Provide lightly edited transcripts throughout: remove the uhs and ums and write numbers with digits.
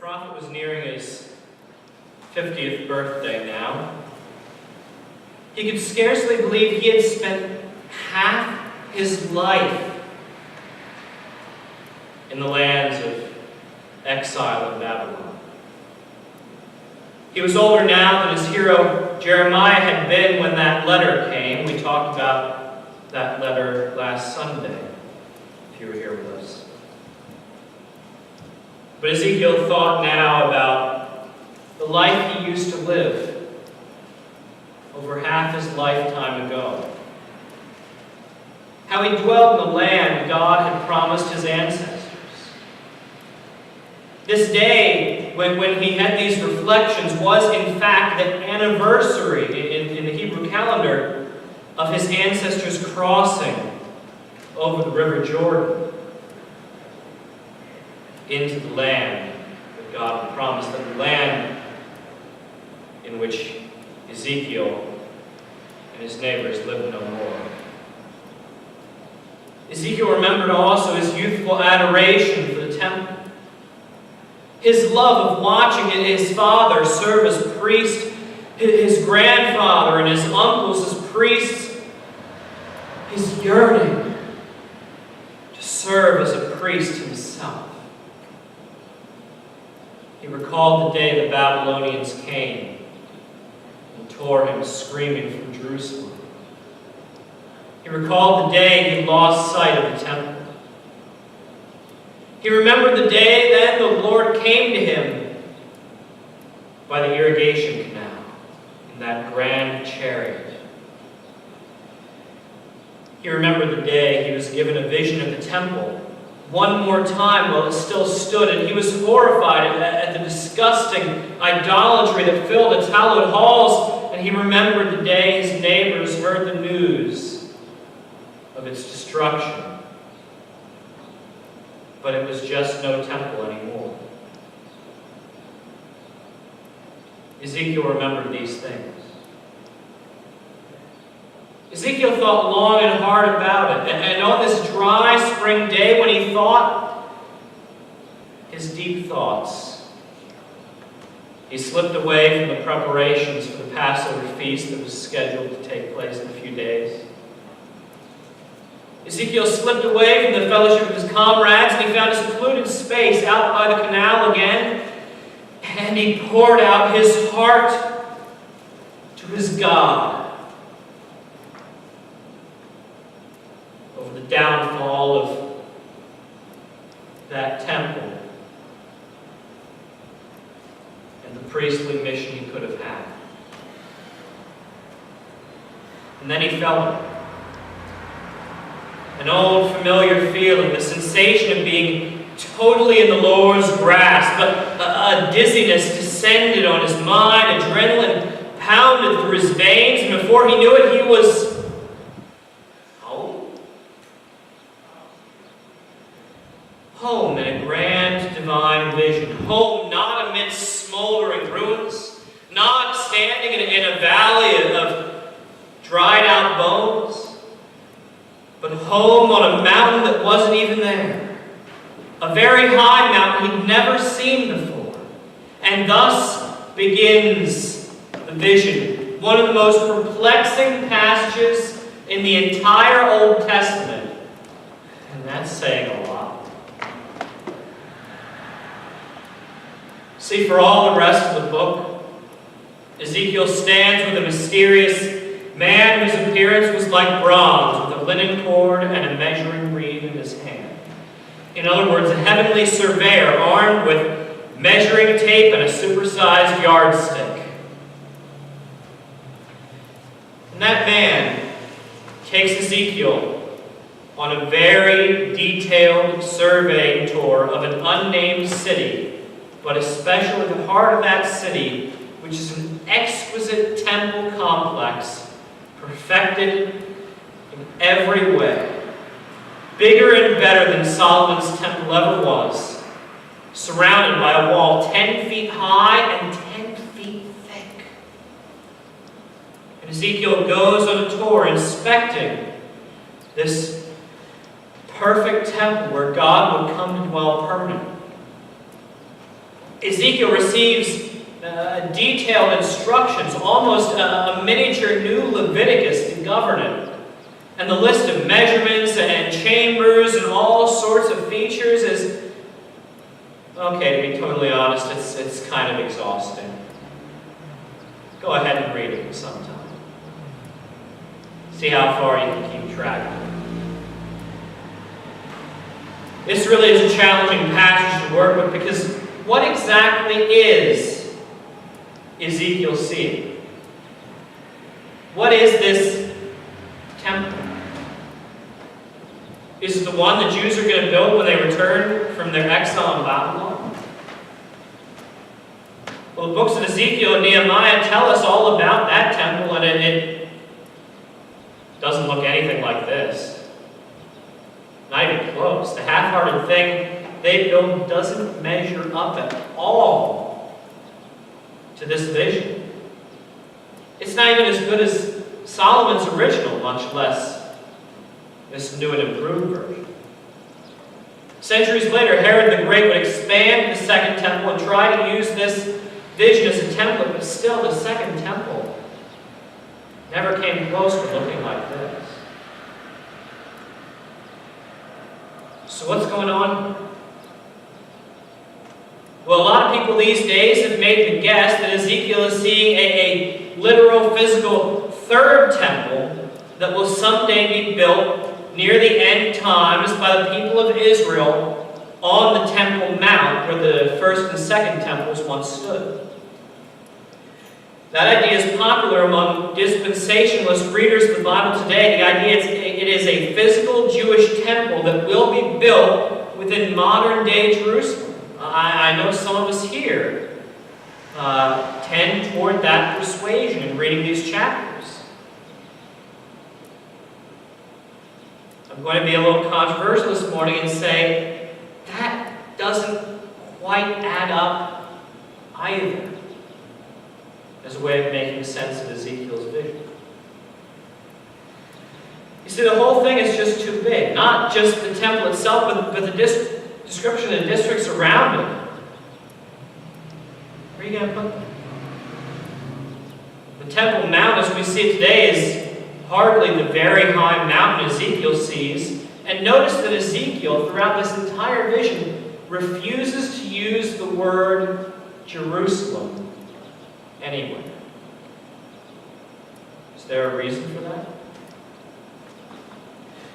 prophet was nearing his 50th birthday now. He could scarcely believe he had spent half his life in the lands of exile in Babylon. He was older now than his hero Jeremiah had been when that letter came. We talked about that letter last Sunday, if you were here with us. But Ezekiel thought now about the life he used to live over half his lifetime ago. How he dwelt in the land God had promised his ancestors. This day, when he had these reflections, was in fact the anniversary in the Hebrew calendar of his ancestors crossing over the River Jordan into the land that God had promised, the land in which Ezekiel and his neighbors lived no more. Ezekiel remembered also his youthful adoration for the temple, his love of watching his father serve as priest, his grandfather and his uncles as priests, his yearning to serve as a priest himself. He recalled the day the Babylonians came and tore him screaming from Jerusalem. He recalled the day he lost sight of the temple. He remembered the day then the Lord came to him by the irrigation canal in that grand chariot. He remembered the day he was given a vision of the temple one more time while it still stood, and he was horrified at the disgusting idolatry that filled its hallowed halls, and he remembered the day his neighbors heard the news of its destruction. But it was just no temple anymore. Ezekiel remembered these things. Ezekiel thought long and hard about it, and on this dry spring day when he thought his deep thoughts, he slipped away from the preparations for the Passover feast that was scheduled to take place in a few days. Ezekiel slipped away from the fellowship of his comrades, and he found a secluded space out by the canal again, and he poured out his heart to his God over the downfall of that temple and the priestly mission he could have had. And then he felt it. An old familiar feeling, the sensation of being totally in the Lord's grasp, a dizziness descended on his mind, adrenaline pounded through his veins, and before he knew it, he was home. Home in a grand divine vision. Home not amidst smoldering ruins, not standing in a valley of dried out bones, but home on a mountain that wasn't even there. A very high mountain he'd never seen before. And thus begins the vision. One of the most perplexing passages in the entire Old Testament. And that's saying a lot. See, for all the rest of the book, Ezekiel stands with a mysterious man whose appearance was like bronze, with a linen cord and a measuring reed in his hand. In other words, a heavenly surveyor armed with measuring tape and a supersized yardstick. And that man takes Ezekiel on a very detailed surveying tour of an unnamed city, but especially the heart of that city, which is an exquisite temple complex, perfected in every way, bigger and better than Solomon's temple ever was, surrounded by a wall 10 feet high and 10 feet thick. And Ezekiel goes on a tour inspecting this perfect temple where God would come to dwell permanently. Ezekiel receives detailed instructions, almost a miniature new Leviticus to govern it. And the list of measurements and chambers and all sorts of features is, okay, to be totally honest, it's kind of exhausting. Go ahead and read it sometime. See how far you can keep track of it. This really is a challenging passage to work with, because what exactly is Ezekiel seeing? What is this temple? Is it the one the Jews are going to build when they return from their exile in Babylon? Well, the books of Ezekiel and Nehemiah tell us all about that temple, and it doesn't look anything like this. Not even close. The half-hearted thing they build doesn't measure up at all to this vision. It's not even as good as Solomon's original, much less this new and improved version. Centuries later, Herod the Great would expand the Second Temple and try to use this vision as a template, but still the Second Temple never came close to looking like this. So what's going on? Well, a lot of people these days have made the guess that Ezekiel is seeing a literal, physical third temple that will someday be built near the end times by the people of Israel on the Temple Mount where the first and second temples once stood. That idea is popular among dispensationalist readers of the Bible today. The idea it is a physical Jewish temple that will be built within modern-day Jerusalem. I know some of us here tend toward that persuasion in reading these chapters. I'm going to be a little controversial this morning and say that doesn't quite add up either as a way of making sense of Ezekiel's vision. You see, the whole thing is just too big. Not just the temple itself, but the description of the districts around it. Where are you going to put them? The Temple Mount, as we see it today, is hardly the very high mountain Ezekiel sees. And notice that Ezekiel, throughout this entire vision, refuses to use the word Jerusalem anywhere. Is there a reason for that?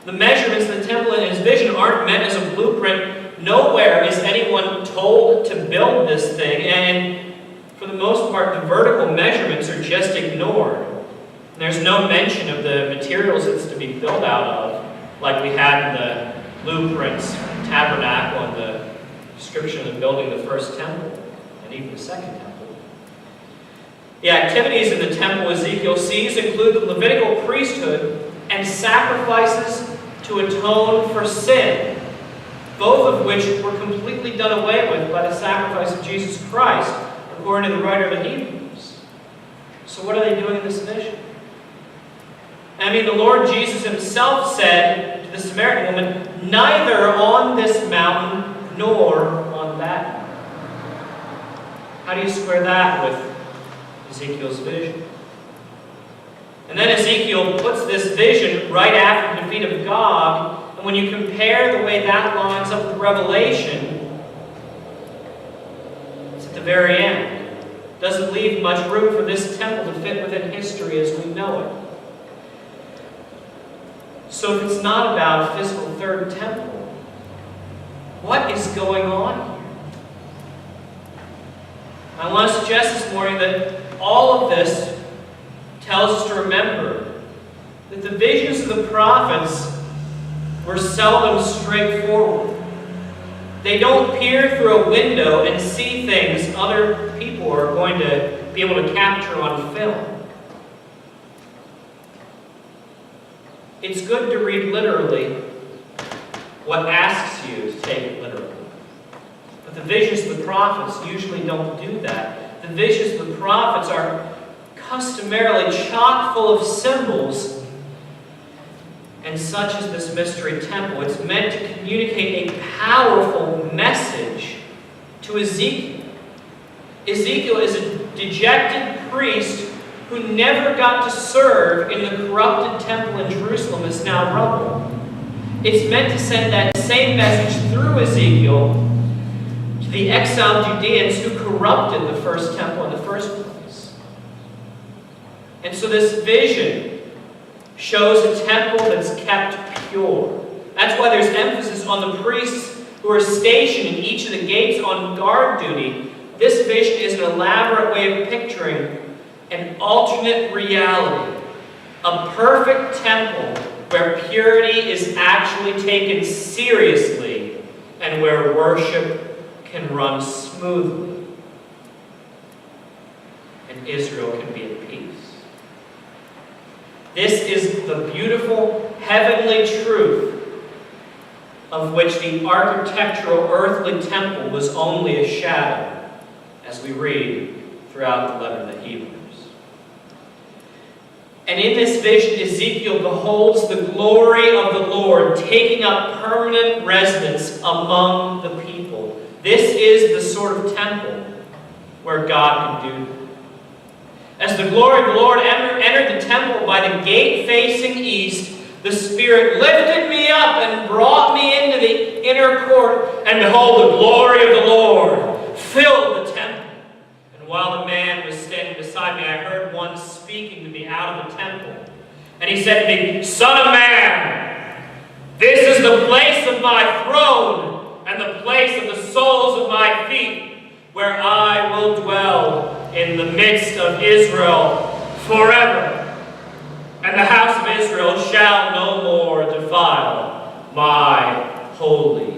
The measurements of the temple in his vision aren't meant as a blueprint. Nowhere is anyone told to build this thing, and for the most part, the vertical measurements are just ignored. There's no mention of the materials it's to be built out of, like we had in the blueprints, tabernacle, and the description of building the first temple, and even the second temple. The activities in the temple Ezekiel sees include the Levitical priesthood and sacrifices to atone for sin, both of which were completely done away with by the sacrifice of Jesus Christ, according to the writer of the Hebrews. So what are they doing in this vision? I mean, the Lord Jesus himself said to the Samaritan woman, neither on this mountain nor on that mountain. How do you square that with Ezekiel's vision? And then Ezekiel puts this vision right after the defeat of Gog, and when you compare the way that lines up with Revelation, it's at the very end. It doesn't leave much room for this temple to fit within history as we know it. So if it's not about a physical third temple, what is going on here? I want to suggest this morning that all of this tells us to remember that the visions of the prophets were seldom straightforward. They don't peer through a window and see things other people are going to be able to capture on film. It's good to read literally what asks you to take it literally. But the visions of the prophets usually don't do that. The visions of the prophets are customarily chock full of symbols, and such is this mystery temple. It's meant to communicate a powerful message to Ezekiel. Ezekiel is a dejected priest who never got to serve in the corrupted temple in Jerusalem is now rubble. It's meant to send that same message through Ezekiel to the exiled Judeans who corrupted the first temple in the first place. And so this vision shows a temple that's kept pure. That's why there's emphasis on the priests who are stationed in each of the gates on guard duty. This vision is an elaborate way of picturing an alternate reality, a perfect temple where purity is actually taken seriously and where worship can run smoothly and Israel can be at peace. This is the beautiful heavenly truth of which the architectural earthly temple was only a shadow, as we read throughout the letter to the Hebrews. And in this vision, Ezekiel beholds the glory of the Lord taking up permanent residence among the people. This is the sort of temple where God can do that. As the glory of the Lord entered the temple by the gate facing east, the Spirit lifted me up and brought me into the inner court, and behold, the glory of the Lord filled the temple. And while the man was standing beside me, I heard one speaking to me out of the temple. And he said to me, "Son of man, this is the place of my throne and the place of the soles of my feet, where I will dwell in the midst of Israel forever. And the house of Israel shall no more defile my holy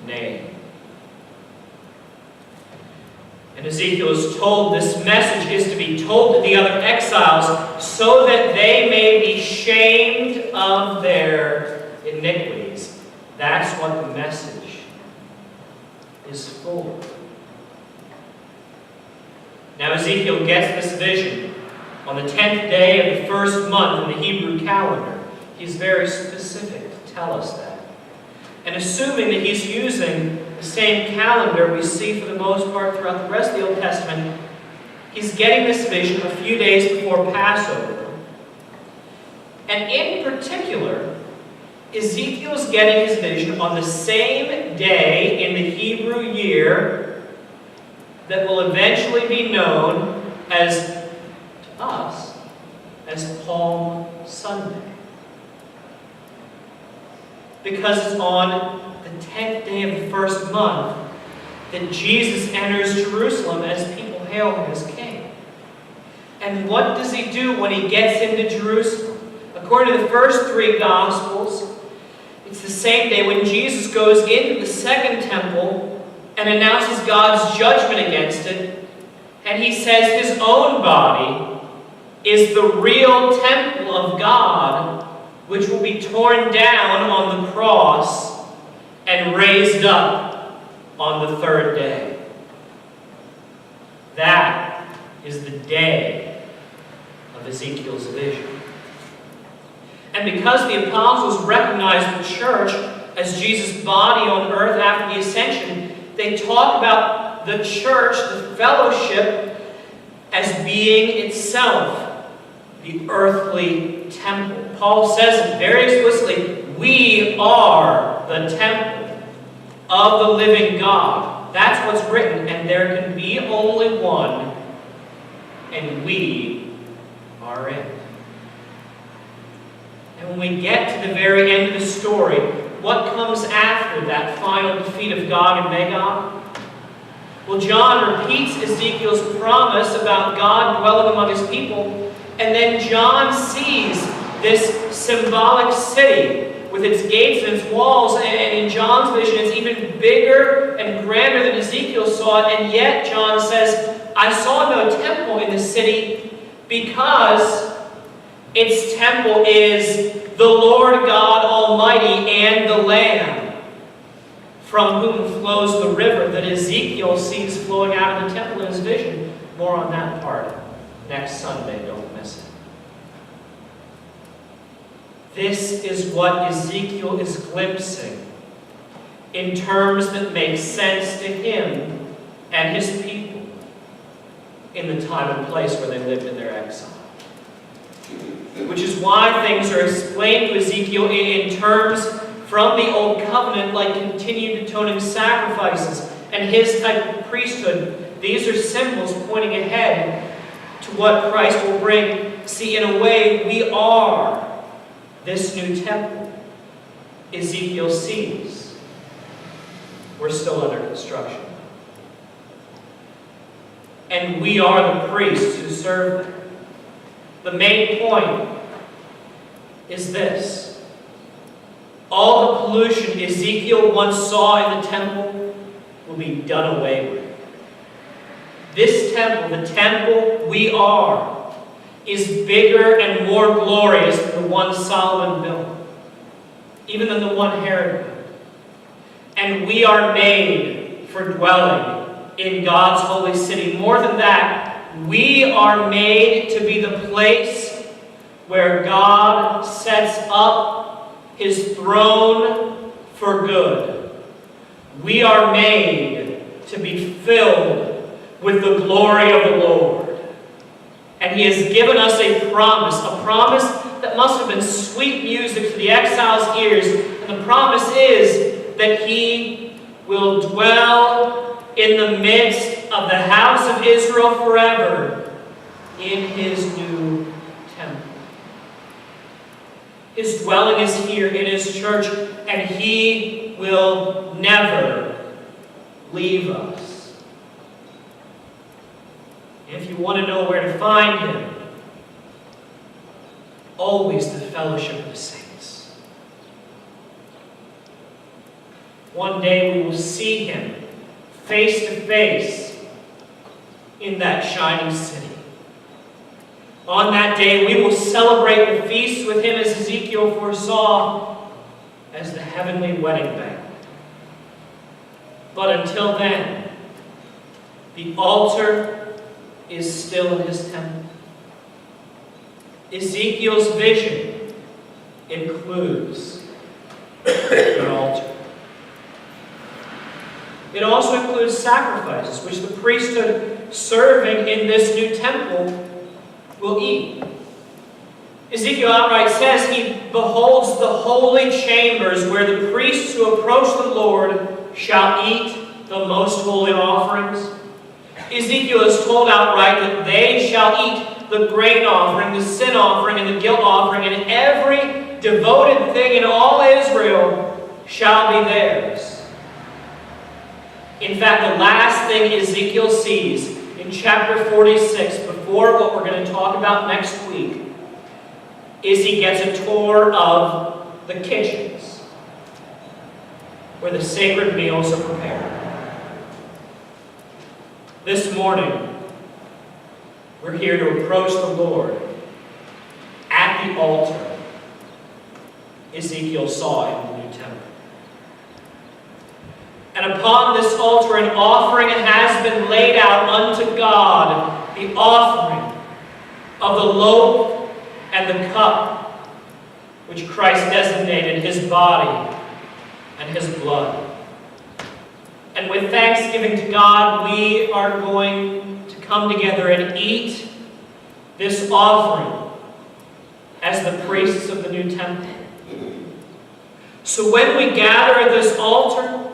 name." And Ezekiel is told this message is to be told to the other exiles so that they may be shamed of their iniquities. That's what the message is for. Now Ezekiel gets this vision on the 10th day of the first month in the Hebrew calendar. He's very specific to tell us that. And assuming that he's using the same calendar we see for the most part throughout the rest of the Old Testament, he's getting this vision a few days before Passover. And in particular, Ezekiel's getting his vision on the same day in the Hebrew year that will eventually be known as, to us, as Palm Sunday. Because it's on the 10th day of the first month that Jesus enters Jerusalem as people hail him as king. And what does he do when he gets into Jerusalem? According to the first three Gospels, it's the same day when Jesus goes into the second temple and announces God's judgment against it. And he says his own body is the real temple of God, which will be torn down on the cross and raised up on the third day. That is the day of Ezekiel's vision. And because the apostles recognized the church as Jesus' body on earth after the ascension, they talk about the church, the fellowship, as being itself the earthly temple. Paul says it very explicitly, we are the temple of the living God. That's what's written, and there can be only one, and we are it. And when we get to the very end of the story, what comes after that final defeat of Gog and Magog? Well, John repeats Ezekiel's promise about God dwelling among his people, and then John sees this symbolic city with its gates and its walls, and in John's vision it's even bigger and grander than Ezekiel saw it, and yet John says, I saw no temple in the city because its temple is the Lord God Almighty and the Lamb, from whom flows the river that Ezekiel sees flowing out of the temple in his vision. More on that part next Sunday, don't miss it. This is what Ezekiel is glimpsing in terms that make sense to him and his people. in the time and place where they lived in their exile. Which is why things are explained to Ezekiel in terms from the Old Covenant, like continued atoning sacrifices and his type of priesthood. These are symbols pointing ahead to what Christ will bring. See, in a way, we are this new temple Ezekiel sees. We're still under construction. And we are the priests who serve there. The main point is this. All the pollution Ezekiel once saw in the temple will be done away with. This temple, the temple we are, is bigger and more glorious than the one Solomon built, even than the one Herod built. And we are made for dwelling in God's holy city. More than that, we are made to be the place where God sets up his throne for good. We are made to be filled with the glory of the Lord. And he has given us a promise that must have been sweet music to the exiles' ears. And the promise is that he will dwell in the midst of the house of Israel forever in his new temple. His dwelling is here in his church, and he will never leave us. If you want to know where to find him, always the fellowship of the saints. One day we will see him face to face in that shining city. On that day, we will celebrate the feast with him as Ezekiel foresaw as the heavenly wedding banquet. But until then, the altar is still in his temple. Ezekiel's vision includes an altar. It also includes sacrifices, which the priesthood serving in this new temple will eat. Ezekiel outright says he beholds the holy chambers where the priests who approach the Lord shall eat the most holy offerings. Ezekiel is told outright that they shall eat the grain offering, the sin offering, and the guilt offering, and every devoted thing in all Israel shall be theirs. In fact, the last thing Ezekiel sees in chapter 46, before what we're going to talk about next week, is he gets a tour of the kitchens where the sacred meals are prepared. This morning, we're here to approach the Lord at the altar Ezekiel saw in the new temple. And upon this altar an offering has been laid out unto God, the offering of the loaf and the cup, which Christ designated his body and his blood. And with thanksgiving to God, we are going to come together and eat this offering as the priests of the new temple. So when we gather at this altar,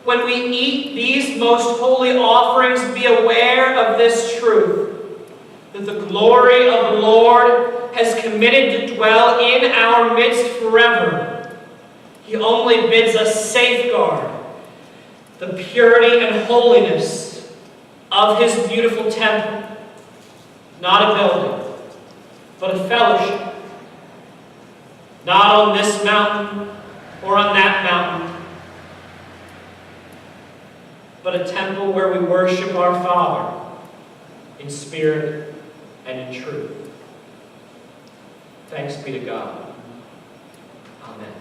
when we eat these most holy offerings, be aware of this truth, that the glory of the Lord has committed to dwell in our midst forever. He only bids us safeguard the purity and holiness of his beautiful temple. Not a building, but a fellowship. Not on this mountain or on that mountain, but a temple where we worship our Father in spirit and in truth. Thanks be to God. Amen.